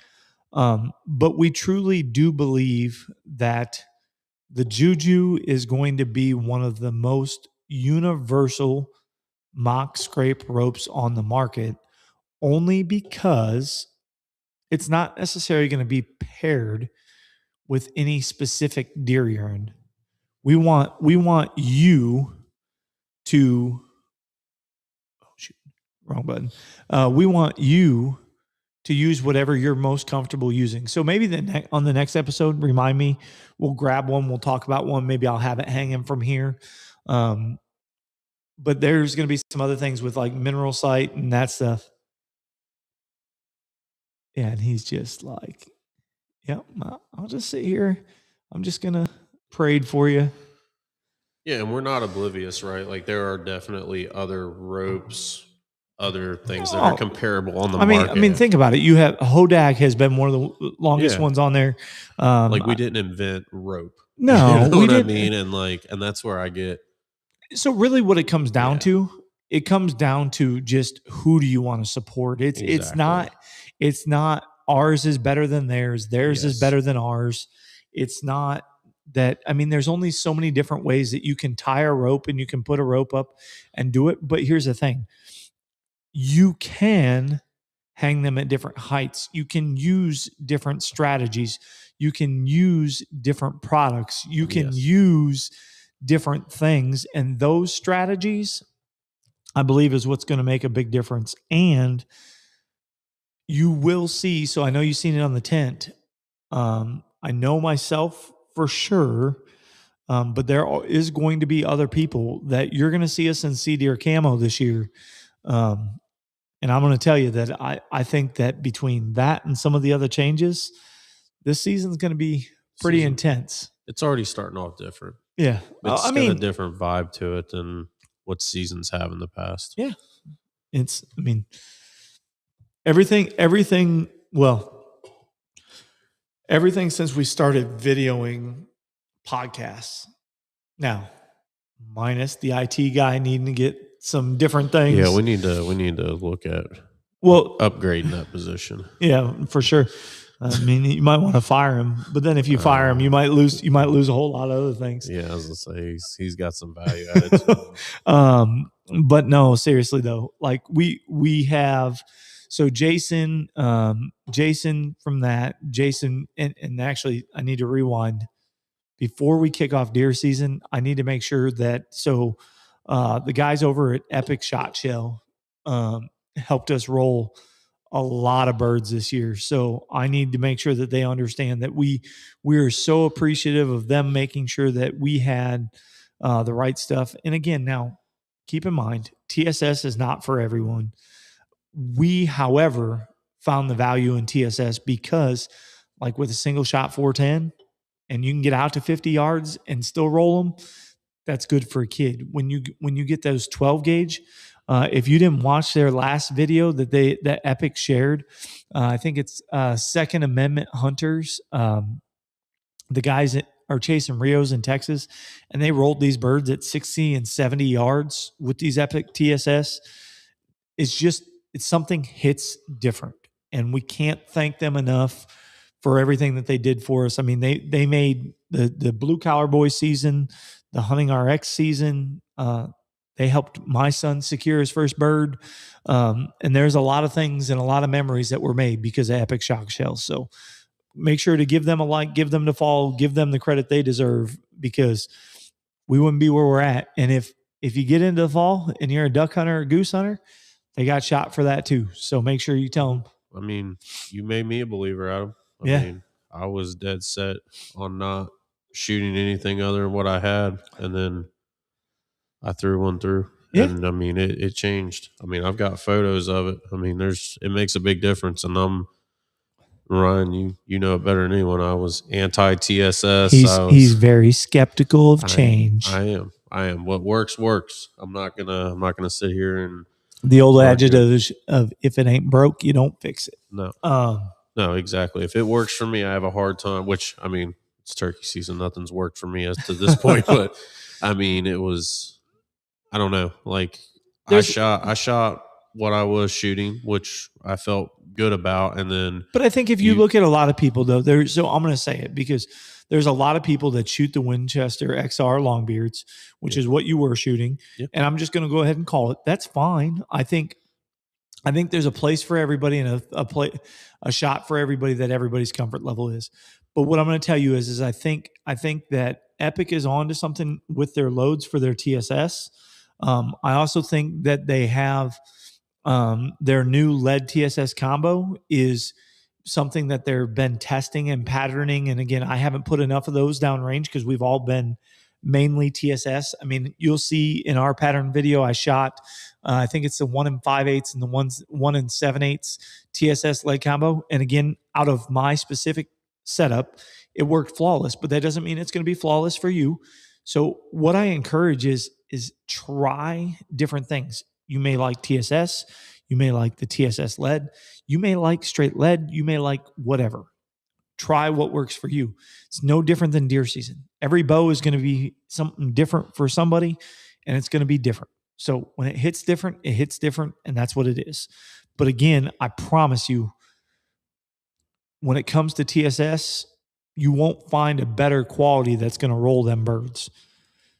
But we truly do believe that the JuJu is going to be one of the most universal mock scrape ropes on the market, only because it's not necessarily going to be paired with any specific deer urine. We want you to, oh shoot, wrong button. We want you to use whatever you're most comfortable using. So maybe on the next episode, remind me, we'll grab one, we'll talk about one. Maybe I'll have it hanging from here. But there's going to be some other things with like mineral site and that stuff. Yeah, and he's just like, yeah, I'll just sit here. I'm just going to parade for you. Yeah, and we're not oblivious, right? Like there are definitely other ropes, other things that are comparable on the market. I mean, think about it. You have Hodag has been one of the longest ones on there. Like we didn't invent rope. No, you know what I mean? And that's where I get. So really what it comes down to, it comes down to just who do you want to support? It's not ours is better than theirs. Theirs is better than ours. It's not that, I mean, there's only so many different ways that you can tie a rope and you can put a rope up and do it. But here's the thing. You can hang them at different heights. You can use different strategies. You can use different products. You can use different things. And those strategies, I believe, is what's going to make a big difference. And you will see, so I know you've seen it on the tent. I know myself for sure. But there is going to be other people that you're going to see us in sea deer camo this year. And I'm going to tell you that I think that between that and some of the other changes, this season's going to be pretty intense. It's already starting off different. Yeah. It's got a different vibe to it than what seasons have in the past. Yeah. Everything since we started videoing podcasts now, minus the IT guy needing to get some different things. Yeah, we need to look at upgrading that position. Yeah, for sure. I mean, you might want to fire him, but then if you fire him, you might lose a whole lot of other things. Yeah, I was gonna say he's got some value added to him. But no, seriously though, like we have Jason from that, and actually I need to rewind. Before we kick off deer season, I need to make sure that the guys over at Epic Shot Shell helped us roll a lot of birds this year. So I need to make sure that they understand that we are so appreciative of them making sure that we had the right stuff. And again, now keep in mind, TSS is not for everyone. We, however, found the value in TSS because, like with a single shot 410, and you can get out to 50 yards and still roll them, that's good for a kid. When you get those 12 gauge, if you didn't watch their last video that Epic shared, I think it's Second Amendment hunters. The guys that are chasing Rios in Texas, and they rolled these birds at 60 and 70 yards with these Epic TSS. It's something hits different, and we can't thank them enough for everything that they did for us. I mean, they made the Blue Collar Boys season, the Hunting RX season. They helped my son secure his first bird. And there's a lot of things and a lot of memories that were made because of Epic Shock Shells. So make sure to give them a like, give them the follow, give them the credit they deserve, because we wouldn't be where we're at. And if you get into the fall and you're a duck hunter or goose hunter, they got shot for that too. So make sure you tell them. I mean, you made me a believer, Adam. I mean, I was dead set on not shooting anything other than what I had, and then I threw one through. Yeah. And I mean, it changed. I mean, I've got photos of it. I mean, it makes a big difference. And Ryan, you know it better than anyone. I was anti TSS. He's very skeptical of change. I am. What works. I'm not gonna sit here and the old adage of if it ain't broke, you don't fix it. No. No, exactly. If it works for me, I have a hard time, which, I mean, it's turkey season. Nothing's worked for me as to this point. But, I mean, it was, I don't know. Like, I shot what I was shooting, which I felt good about. And then. But I think if you look at a lot of people, though, so I'm going to say it because there's a lot of people that shoot the Winchester XR longbeards, which is what you were shooting. Yep. And I'm just going to go ahead and call it. That's fine. I think there's a place for everybody and a shot for everybody that everybody's comfort level is. But what I'm going to tell you is I think that Epic is on to something with their loads for their TSS. I also think that they have their new lead TSS combo is something that they've been testing and patterning. And again, I haven't put enough of those downrange because we've all been mainly TSS. I mean, you'll see in our pattern video I shot, I think it's the 1 5/8 and the 1 7/8 TSS lead combo. And again, out of my specific setup, it worked flawless, but that doesn't mean it's going to be flawless for you. So what I encourage is try different things. You may like TSS. You may like the TSS lead. You may like straight lead. You may like whatever. Try what works for you. It's no different than deer season. Every bow is going to be something different for somebody, and it's going to be different. So when it hits different, and that's what it is. But again, I promise you, when it comes to TSS, you won't find a better quality that's going to roll them birds.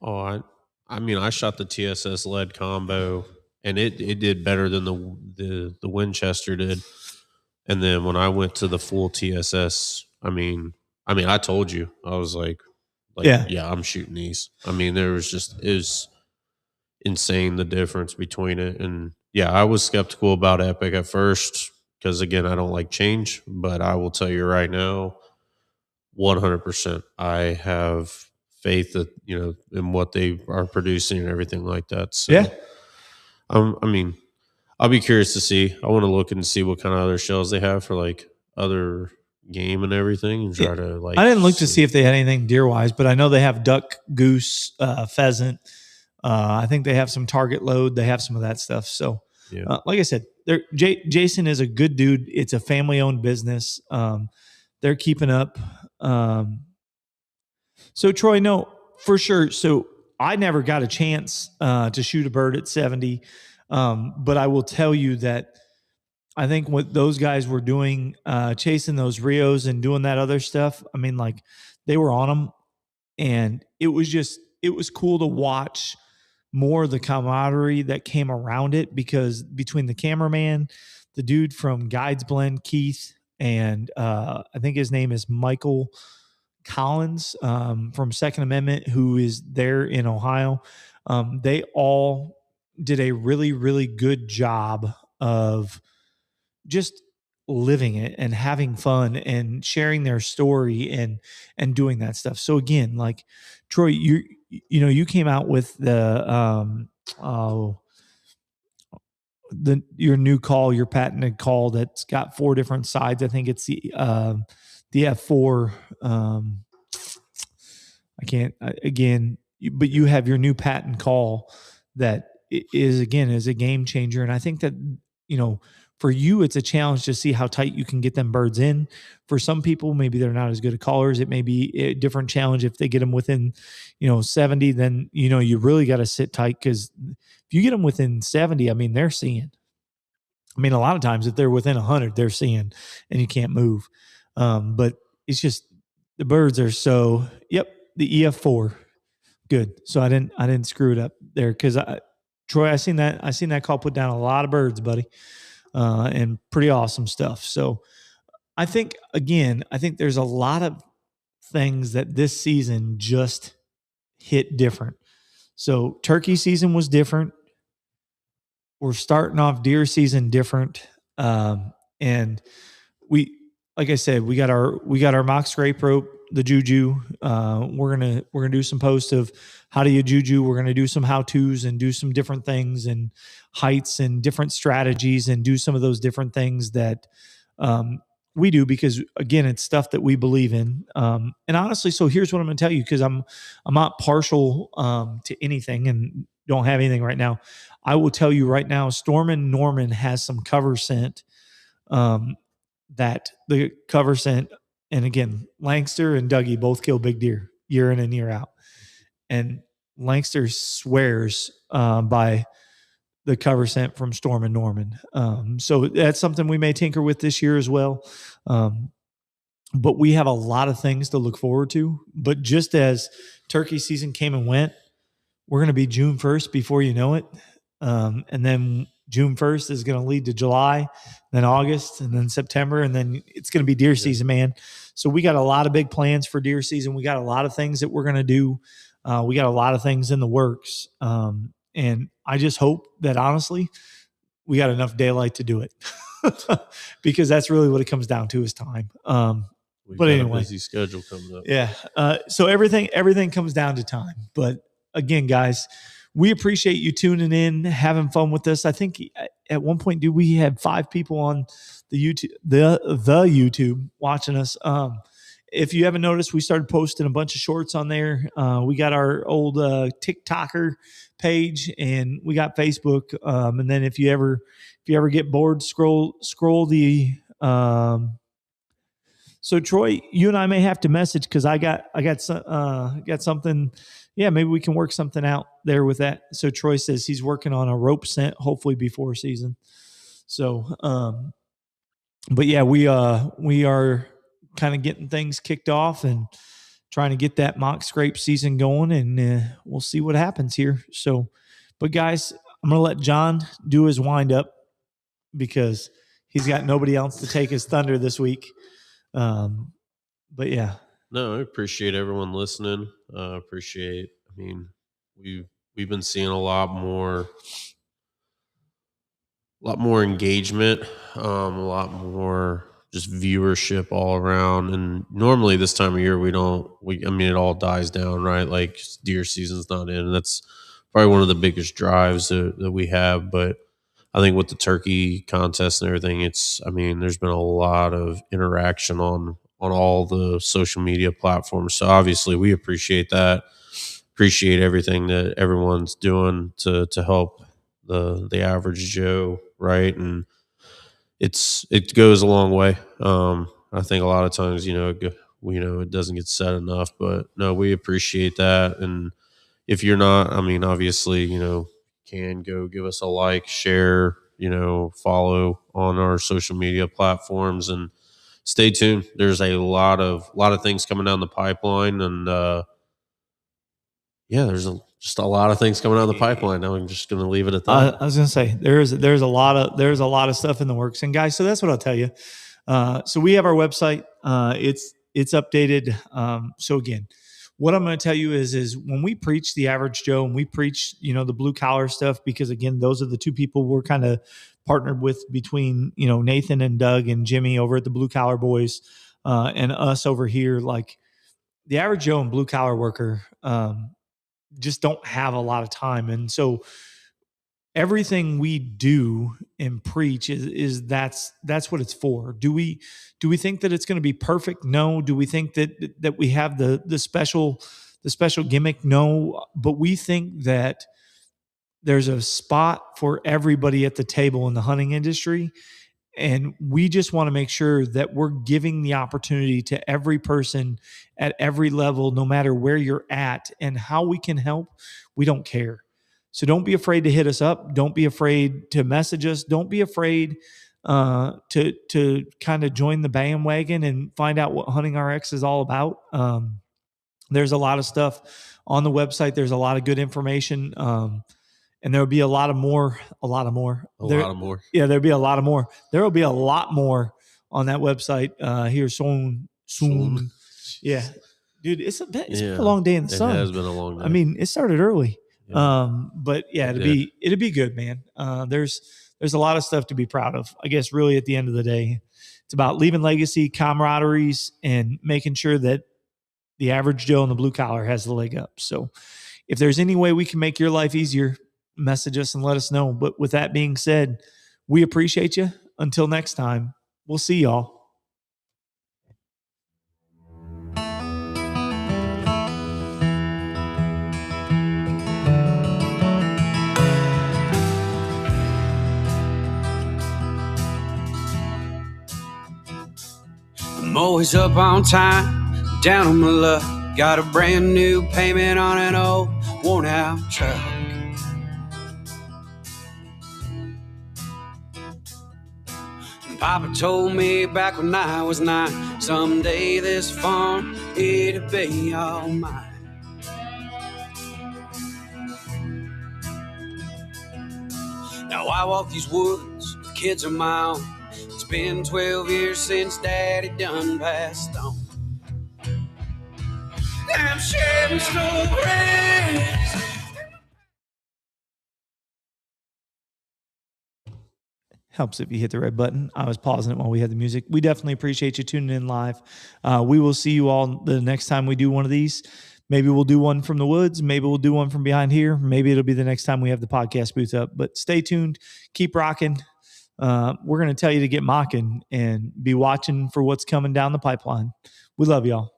Oh, I mean, I shot the TSS lead combo, and it did better than the Winchester did. And then when I went to the full TSS, I mean, I told you, I was like, yeah, I'm shooting these. I mean, it was insane the difference between it. And yeah, I was skeptical about Epic at first because, again, I don't like change. But I will tell you right now, 100%, I have faith that, in what they are producing and everything like that. So, Yeah. I mean, I'll be curious to see. I want to look and see what kind of other shells they have for like other game and everything, and try to like. I didn't look to see if they had anything deer wise, but I know they have duck, goose, pheasant. I think they have some target load. They have some of that stuff. So, Yeah. like I said, Jason is a good dude. It's a family owned business. They're keeping up. So Troy, no, for sure. So I never got a chance to shoot a bird at 70. But I will tell you that I think what those guys were doing, chasing those Rios and doing that other stuff, I mean, like they were on them, and it was cool to watch more of the camaraderie that came around it, because between the cameraman, the dude from Guides Blend, Keith, and I think his name is Michael Collins from Second Amendment, who is there in Ohio, they all did a really, really good job of just living it and having fun and sharing their story and doing that stuff. So again, like Troy, you came out with your new call, your patented call that's got 4 different sides. I think it's the F4. I can't again, but you have your new patent call that is a game changer, and I think that for you, it's a challenge to see how tight you can get them birds in. For some people, maybe they're not as good at callers. It may be a different challenge if they get them within, 70. Then you really got to sit tight, because if you get them within 70, I mean, they're seeing. I mean, a lot of times if they're within 100, they're seeing, and you can't move. But it's just the birds are so. Yep, the EF4, good. So I didn't screw it up there, because Troy, I seen that call put down a lot of birds, buddy. And pretty awesome stuff. So I think there's a lot of things that this season just hit different. So turkey season was different. We're starting off deer season different. And like I said, we got our mock scrape rope, the JuJu. We're gonna do some posts of how do you JuJu. We're gonna do some how-tos and do some different things and heights and different strategies, and do some of those different things that we do, because again, it's stuff that we believe in. And honestly, so here's what I'm gonna tell you, because I'm not partial to anything and don't have anything right now. I will tell you right now, Stormin' Norman has some cover scent. That the cover scent, and again, Langster and Dougie both kill big deer year in and year out. And Langster swears by the cover scent from Stormin' Norman. So that's something we may tinker with this year as well. But we have a lot of things to look forward to. But just as turkey season came and went, we're going to be June 1st before you know it. And then June 1st is going to lead to July, then August, and then September, and then it's going to be deer season, man. So we got a lot of big plans for deer season. We got a lot of things that we're going to do. We got a lot of things in the works. And I just hope that, honestly, we got enough daylight to do it, because that's really what it comes down to, is time. But anyway, a busy schedule coming up. Yeah. So everything comes down to time. But again, guys, we appreciate you tuning in, having fun with us. I think at one point, dude, we had 5 people on the YouTube watching us. If you haven't noticed, we started posting a bunch of shorts on there. We got our old TikToker page, and we got Facebook. And then if you ever get bored, scroll the. So Troy, you and I may have to message, because I got something. Yeah, maybe we can work something out there with that. So Troy says he's working on a rope scent, hopefully before season. So, but yeah, we are kind of getting things kicked off and trying to get that mock scrape season going, and we'll see what happens here. So, but guys, I'm gonna let John do his wind up, because he's got nobody else to take his thunder this week. But yeah. No, I appreciate everyone listening. We've been seeing a lot more engagement, a lot more just viewership all around. And normally this time of year, I mean, it all dies down, right? Like deer season's not in. And that's probably one of the biggest drives that we have. But I think with the turkey contest and everything, there's been a lot of interaction on all the social media platforms. So obviously we appreciate that, appreciate everything that everyone's doing to help the average Joe, right? And it goes a long way. I think a lot of times, it doesn't get said enough, but no, we appreciate that. And if you're not, I mean, obviously, can go give us a like, share, follow on our social media platforms, and stay tuned. There's a lot of things coming down the pipeline, and there's just a lot of things coming down the pipeline. Now I'm just going to leave it at that. I was going to say there's a lot of stuff in the works, and guys, so that's what I'll tell you. So we have our website. It's updated. So again, what I'm going to tell you is when we preach the average Joe and we preach, the blue collar stuff, because again, those are the two people we're kind of partnered with between, Nathan and Doug and Jimmy over at the Blue Collar Boys, and us over here. Like the average Joe and blue collar worker, just don't have a lot of time. And so everything we do and preach is that's what it's for. Do we think that it's going to be perfect? No. Do we think that we have the special gimmick? No. But we think that there's a spot for everybody at the table in the hunting industry. And we just want to make sure that we're giving the opportunity to every person at every level, no matter where you're at, and how we can help. We don't care. So don't be afraid to hit us up. Don't be afraid to message us. Don't be afraid to kind of join the bandwagon and find out what Hunting RX is all about. There's a lot of stuff on the website. There's a lot of good information. And there'll be a lot more. Yeah, there'll be a lot of more. There will be a lot more on that website here soon. Yeah, dude, it's been a long day in the sun. It has been a long day. I mean, it started early. Yeah. But yeah, it'll be good, man. There's a lot of stuff to be proud of. I guess really at the end of the day, it's about leaving legacy, camaraderies, and making sure that the average Joe and the blue collar has the leg up. So if there's any way we can make your life easier, message us and let us know. But with that being said, we appreciate you. Until next time, we'll see y'all. I'm always up on time, down on my luck. Got a brand new payment on an old worn out truck. Papa told me back when I was 9, someday this farm, it'll be all mine. Now I walk these woods with kids of my own. It's been 12 years since Daddy done passed on. I'm sharing stories. Helps if you hit the red button. I was pausing it while we had the music. We definitely appreciate you tuning in live. We will see you all the next time we do one of these. Maybe we'll do one from the woods. Maybe we'll do one from behind here. Maybe it'll be the next time we have the podcast booth up. But stay tuned. Keep rocking. We're going to tell you to get mocking and be watching for what's coming down the pipeline. We love y'all.